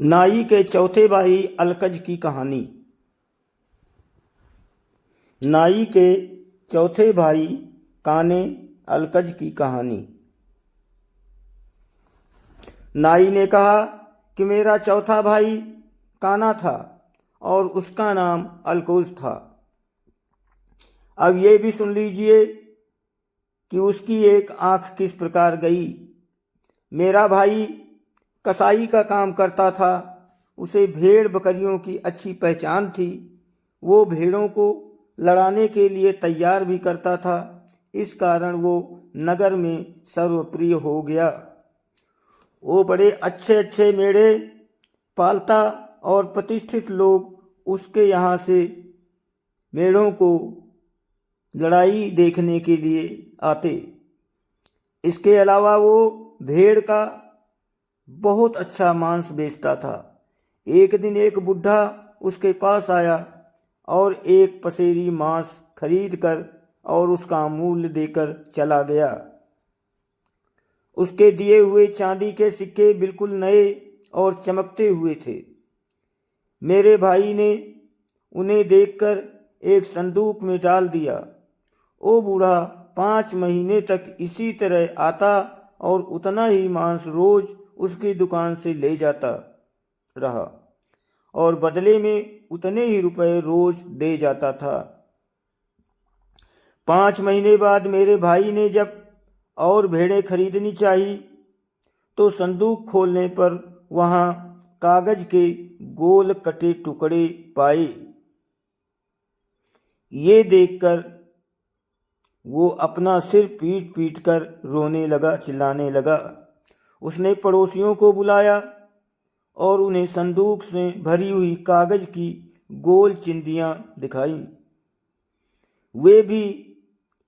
नाई के चौथे भाई अलकज की कहानी। नाई के चौथे भाई काने अलकज की कहानी। नाई ने कहा कि मेरा चौथा भाई काना था और उसका नाम अलकुज था। अब ये भी सुन लीजिए कि उसकी एक आंख किस प्रकार गई। मेरा भाई कसाई का काम करता था। उसे भेड़ बकरियों की अच्छी पहचान थी। वो भेड़ों को लड़ाने के लिए तैयार भी करता था। इस कारण वो नगर में सर्वप्रिय हो गया। वो बड़े अच्छे अच्छे मेढ़े पालता और प्रतिष्ठित लोग उसके यहाँ से मेढ़ों को लड़ाई देखने के लिए आते। इसके अलावा वो भेड़ का बहुत अच्छा मांस बेचता था। एक दिन एक बुढ़ा उसके पास आया और एक पसेरी मांस खरीद कर और उसका मूल्य देकर चला गया। उसके दिए हुए चांदी के सिक्के बिल्कुल नए और चमकते हुए थे। मेरे भाई ने उन्हें देखकर एक संदूक में डाल दिया। वो बूढ़ा 5 महीने तक इसी तरह आता और उतना ही मांस रोज उसकी दुकान से ले जाता रहा और बदले में उतने ही रुपए रोज दे जाता था। 5 महीने बाद मेरे भाई ने जब और भेड़ें खरीदनी चाहिए तो संदूक खोलने पर वहां कागज के गोल कटे टुकड़े पाए। ये देखकर वो अपना सिर पीट पीट कर रोने लगा, चिल्लाने लगा। उसने पड़ोसियों को बुलाया और उन्हें संदूक से भरी हुई कागज की गोल चिंदियां दिखाई। वे भी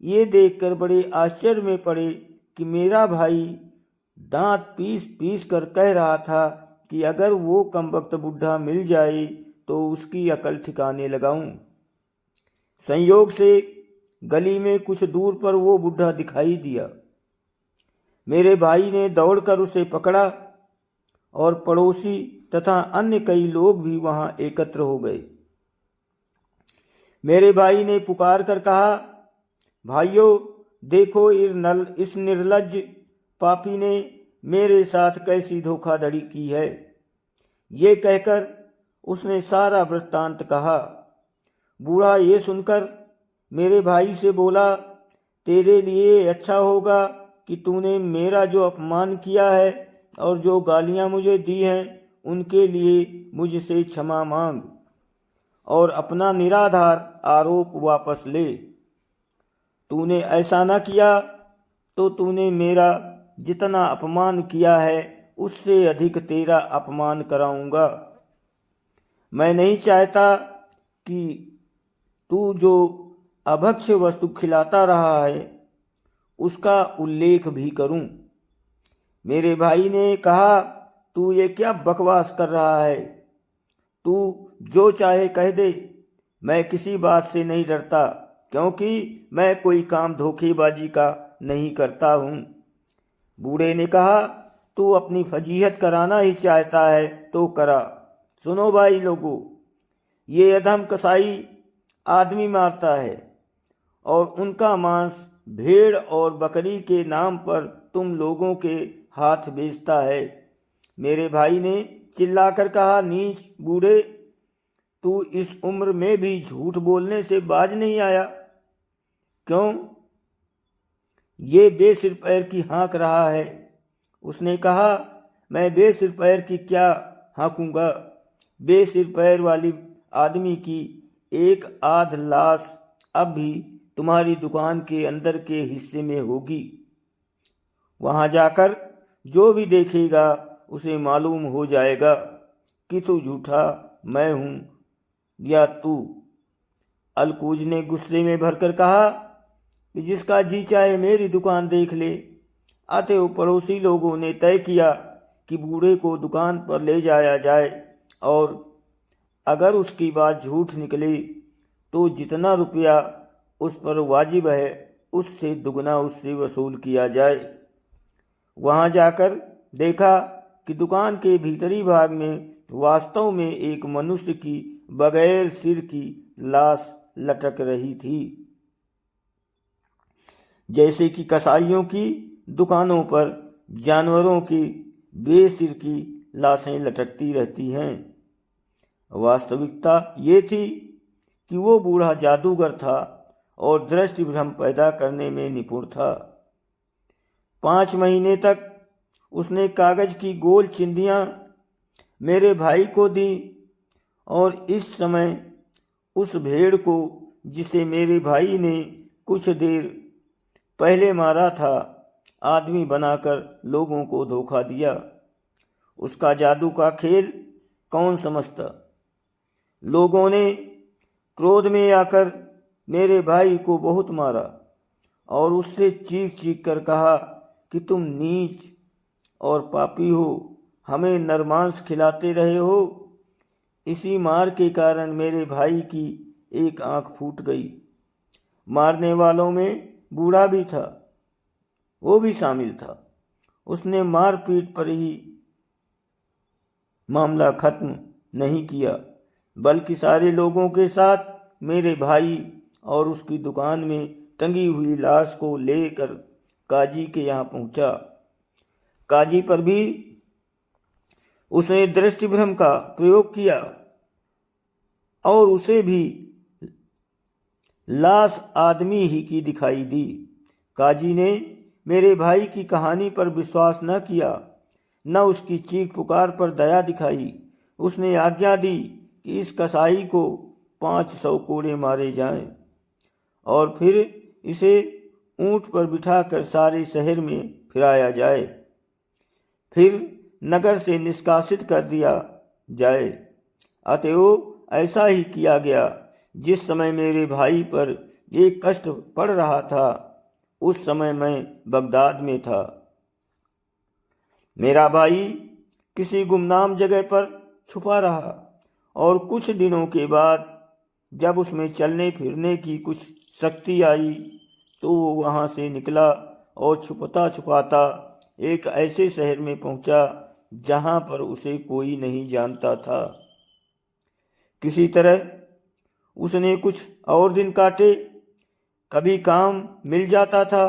ये देखकर बड़े आश्चर्य में पड़े कि मेरा भाई दांत पीस पीस कर कह रहा था कि अगर वो कमबख्त बुढ़ा मिल जाए तो उसकी अकल ठिकाने लगाऊं। संयोग से गली में कुछ दूर पर वो बुढ़ा दिखाई दिया। मेरे भाई ने दौड़कर उसे पकड़ा और पड़ोसी तथा अन्य कई लोग भी वहां एकत्र हो गए। मेरे भाई ने पुकार कर कहा, भाइयों देखो इस निर्लज्ज पापी ने मेरे साथ कैसी धोखाधड़ी की है। ये कहकर उसने सारा वृत्तांत कहा। बूढ़ा ये सुनकर मेरे भाई से बोला, तेरे लिए अच्छा होगा कि तूने मेरा जो अपमान किया है और जो गालियां मुझे दी हैं उनके लिए मुझसे क्षमा मांग और अपना निराधार आरोप वापस ले। तूने ऐसा न किया तो तूने मेरा जितना अपमान किया है उससे अधिक तेरा अपमान कराऊंगा। मैं नहीं चाहता कि तू जो अभक्ष्य वस्तु खिलाता रहा है उसका उल्लेख भी करूं। मेरे भाई ने कहा, तू ये क्या बकवास कर रहा है। तू जो चाहे कह दे, मैं किसी बात से नहीं डरता क्योंकि मैं कोई काम धोखेबाजी का नहीं करता हूं। बूढ़े ने कहा, तू अपनी फजीहत कराना ही चाहता है तो करा। सुनो भाई लोगों, ये अधम कसाई आदमी मारता है और उनका मांस भेड़ और बकरी के नाम पर तुम लोगों के हाथ बेचता है। मेरे भाई ने चिल्लाकर कहा, नीच बूढ़े, तू इस उम्र में भी झूठ बोलने से बाज नहीं आया। क्यों ये बेसिर पैर की हाँक रहा है। उसने कहा, मैं बेसिर पैर की क्या हाँकूंगा। बेसिर पैर वाली आदमी की एक आध लाश अब भी तुम्हारी दुकान के अंदर के हिस्से में होगी। वहां जाकर जो भी देखेगा उसे मालूम हो जाएगा कि तू झूठा मैं हूं या तू। अलकूज ने गुस्से में भरकर कहा कि जिसका जी चाहे मेरी दुकान देख ले। अतएव पड़ोसी लोगों ने तय किया कि बूढ़े को दुकान पर ले जाया जाए और अगर उसकी बात झूठ निकले तो जितना रुपया उस पर वाजिब है उससे दुगना उससे वसूल किया जाए। वहां जाकर देखा कि दुकान के भीतरी भाग में वास्तव में एक मनुष्य की बगैर सिर की लाश लटक रही थी। जैसे कि कसाईयों की दुकानों पर जानवरों की बेसिर की लाशें लटकती रहती हैं। वास्तविकता ये थी कि वो बूढ़ा जादूगर था और दृष्टि भ्रम पैदा करने में निपुण था। 5 महीने तक उसने कागज की गोल चिंदियां मेरे भाई को दी और इस समय उस भेड़ को जिसे मेरे भाई ने कुछ देर पहले मारा था आदमी बनाकर लोगों को धोखा दिया। उसका जादू का खेल कौन समझता। लोगों ने क्रोध में आकर मेरे भाई को बहुत मारा और उससे चीख चीख कर कहा कि तुम नीच और पापी हो, हमें नरमांस खिलाते रहे हो। इसी मार के कारण मेरे भाई की एक आंख फूट गई। मारने वालों में बूढ़ा भी था, वो भी शामिल था। उसने मारपीट पर ही मामला खत्म नहीं किया, बल्कि सारे लोगों के साथ मेरे भाई और उसकी दुकान में टंगी हुई लाश को लेकर काजी के यहाँ पहुंचा। काजी पर भी उसने दृष्टिभ्रम का प्रयोग किया और उसे भी लाश आदमी ही की दिखाई दी। काजी ने मेरे भाई की कहानी पर विश्वास न किया, न उसकी चीख पुकार पर दया दिखाई। उसने आज्ञा दी कि इस कसाई को 500 कोड़े मारे जाएं और फिर इसे ऊंट पर बिठाकर सारे शहर में फिराया जाए, फिर नगर से निष्कासित कर दिया जाए। अतएव ऐसा ही किया गया। जिस समय मेरे भाई पर एक कष्ट पड़ रहा था उस समय मैं बगदाद में था। मेरा भाई किसी गुमनाम जगह पर छुपा रहा और कुछ दिनों के बाद जब उसमें चलने फिरने की कुछ शक्ति आई तो वो वहाँ से निकला और छुपता छुपाता एक ऐसे शहर में पहुँचा जहाँ पर उसे कोई नहीं जानता था। किसी तरह उसने कुछ और दिन काटे। कभी काम मिल जाता था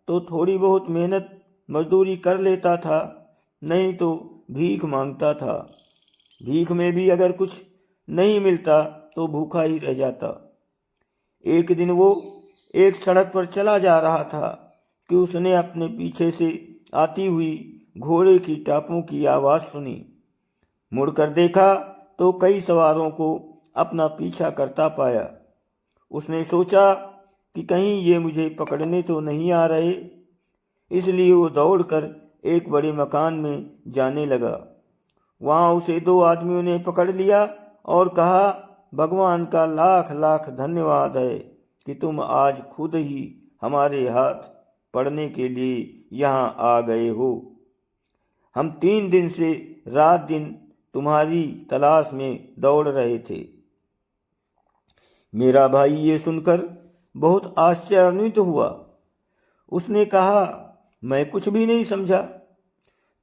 तो थोड़ी बहुत मेहनत मजदूरी कर लेता था, नहीं तो भीख मांगता था। भीख में भी अगर कुछ नहीं मिलता तो भूखा ही रह जाता। एक दिन वो एक सड़क पर चला जा रहा था कि उसने अपने पीछे से आती हुई घोड़े की टापों की आवाज़ सुनी। मुड़कर देखा तो कई सवारों को अपना पीछा करता पाया। उसने सोचा कि कहीं ये मुझे पकड़ने तो नहीं आ रहे, इसलिए वो दौड़कर एक बड़े मकान में जाने लगा। वहाँ उसे 2 आदमियों ने पकड़ लिया और कहा, भगवान का लाख लाख धन्यवाद है कि तुम आज खुद ही हमारे हाथ पड़ने के लिए यहाँ आ गए हो। हम 3 दिन से रात दिन तुम्हारी तलाश में दौड़ रहे थे। मेरा भाई ये सुनकर बहुत आश्चर्यान्वित हुआ। उसने कहा, मैं कुछ भी नहीं समझा।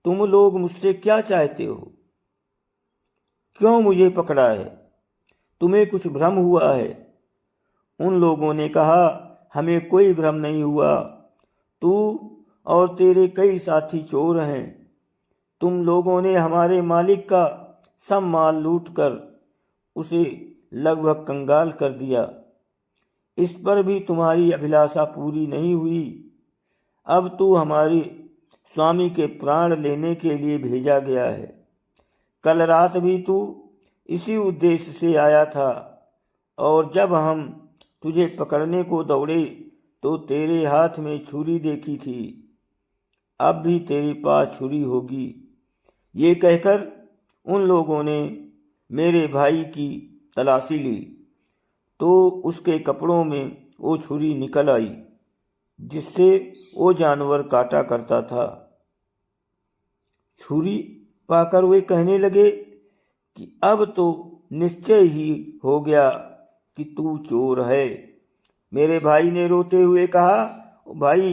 तुम लोग मुझसे क्या चाहते हो? क्यों मुझे पकड़ा है? तुम्हें कुछ भ्रम हुआ है? उन लोगों ने कहा, हमें कोई भ्रम नहीं हुआ। तू और तेरे कई साथी चोर हैं। तुम लोगों ने हमारे मालिक का सब माल लूटकर उसे लगभग कंगाल कर दिया। इस पर भी तुम्हारी अभिलाषा पूरी नहीं हुई। अब तू हमारे स्वामी के प्राण लेने के लिए भेजा गया है। कल रात भी तू इसी उद्देश्य से आया था और जब हम तुझे पकड़ने को दौड़े तो तेरे हाथ में छुरी देखी थी। अब भी तेरे पास छुरी होगी। ये कहकर उन लोगों ने मेरे भाई की तलाशी ली तो उसके कपड़ों में वो छुरी निकल आई जिससे वो जानवर काटा करता था। छुरी पाकर वे कहने लगे कि अब तो निश्चय ही हो गया कि तू चोर है। मेरे भाई ने रोते हुए कहा, भाई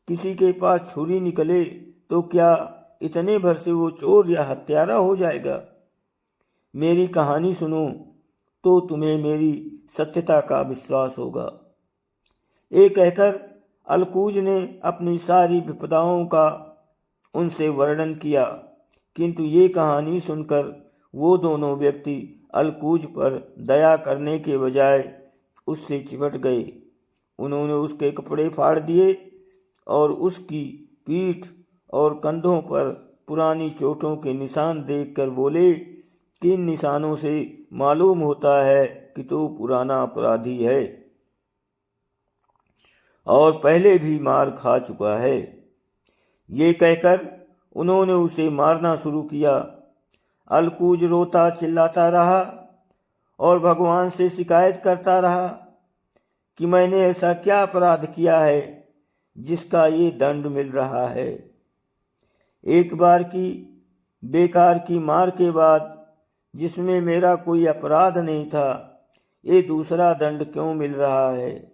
किसी के पास छुरी निकले तो क्या इतने भर से वो चोर या हत्यारा हो जाएगा। मेरी कहानी सुनो तो तुम्हें मेरी सत्यता का विश्वास होगा। ये कहकर अलकूज ने अपनी सारी विपदाओं का उनसे वर्णन किया, किंतु ये कहानी सुनकर वो दोनों व्यक्ति अलकूज पर दया करने के बजाय उससे चिपट गए। उन्होंने उसके कपड़े फाड़ दिए और उसकी पीठ और कंधों पर पुरानी चोटों के निशान देखकर बोले कि इन निशानों से मालूम होता है कि तू पुराना अपराधी है और पहले भी मार खा चुका है। ये कहकर उन्होंने उसे मारना शुरू किया। अलकूज रोता चिल्लाता रहा और भगवान से शिकायत करता रहा कि मैंने ऐसा क्या अपराध किया है जिसका ये दंड मिल रहा है। एक बार की बेकार की मार के बाद जिसमें मेरा कोई अपराध नहीं था, ये दूसरा दंड क्यों मिल रहा है।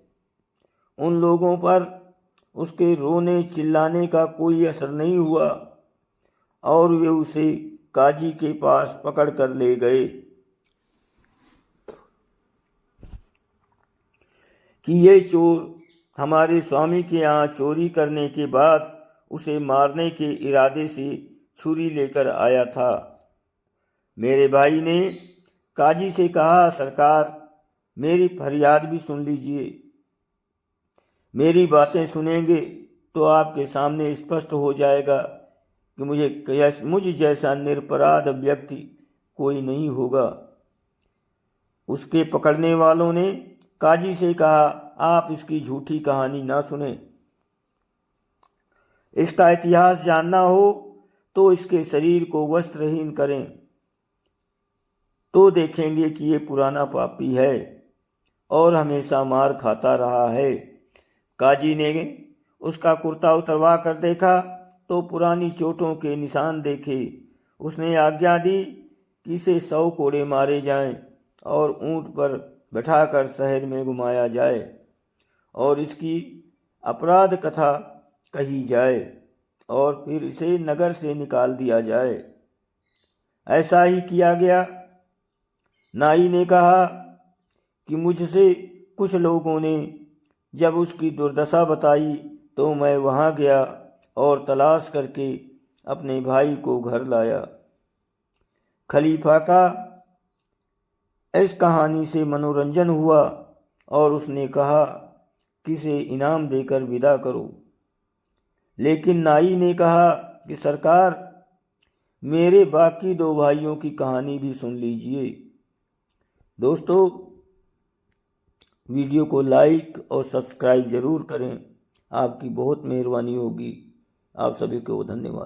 उन लोगों पर उसके रोने चिल्लाने का कोई असर नहीं हुआ और वे उसे काजी के पास पकड़ कर ले गए कि ये चोर हमारे स्वामी के यहाँ चोरी करने के बाद उसे मारने के इरादे से छुरी लेकर आया था। मेरे भाई ने काजी से कहा, सरकार, मेरी फरियाद भी सुन लीजिए। मेरी बातें सुनेंगे तो आपके सामने स्पष्ट हो जाएगा कि मुझ जैसा निरपराध व्यक्ति कोई नहीं होगा। उसके पकड़ने वालों ने काजी से कहा, आप इसकी झूठी कहानी ना सुने। इसका इतिहास जानना हो तो इसके शरीर को वस्त्रहीन करें तो देखेंगे कि ये पुराना पापी है और हमेशा मार खाता रहा है। काजी ने उसका कुर्ता उतरवा कर देखा तो पुरानी चोटों के निशान देखे। उसने आज्ञा दी कि इसे 100 कोड़े मारे जाएं और ऊंट पर बैठाकर शहर में घुमाया जाए और इसकी अपराध कथा कही जाए और फिर इसे नगर से निकाल दिया जाए। ऐसा ही किया गया। नाई ने कहा कि मुझसे कुछ लोगों ने जब उसकी दुर्दशा बताई तो मैं वहाँ गया और तलाश करके अपने भाई को घर लाया। खलीफा का इस कहानी से मनोरंजन हुआ और उसने कहा कि इसे इनाम देकर विदा करो। लेकिन नाई ने कहा कि सरकार, मेरे बाकी 2 भाइयों की कहानी भी सुन लीजिए। दोस्तों, वीडियो को लाइक और सब्सक्राइब ज़रूर करें। आपकी बहुत मेहरबानी होगी। आप सभी को धन्यवाद।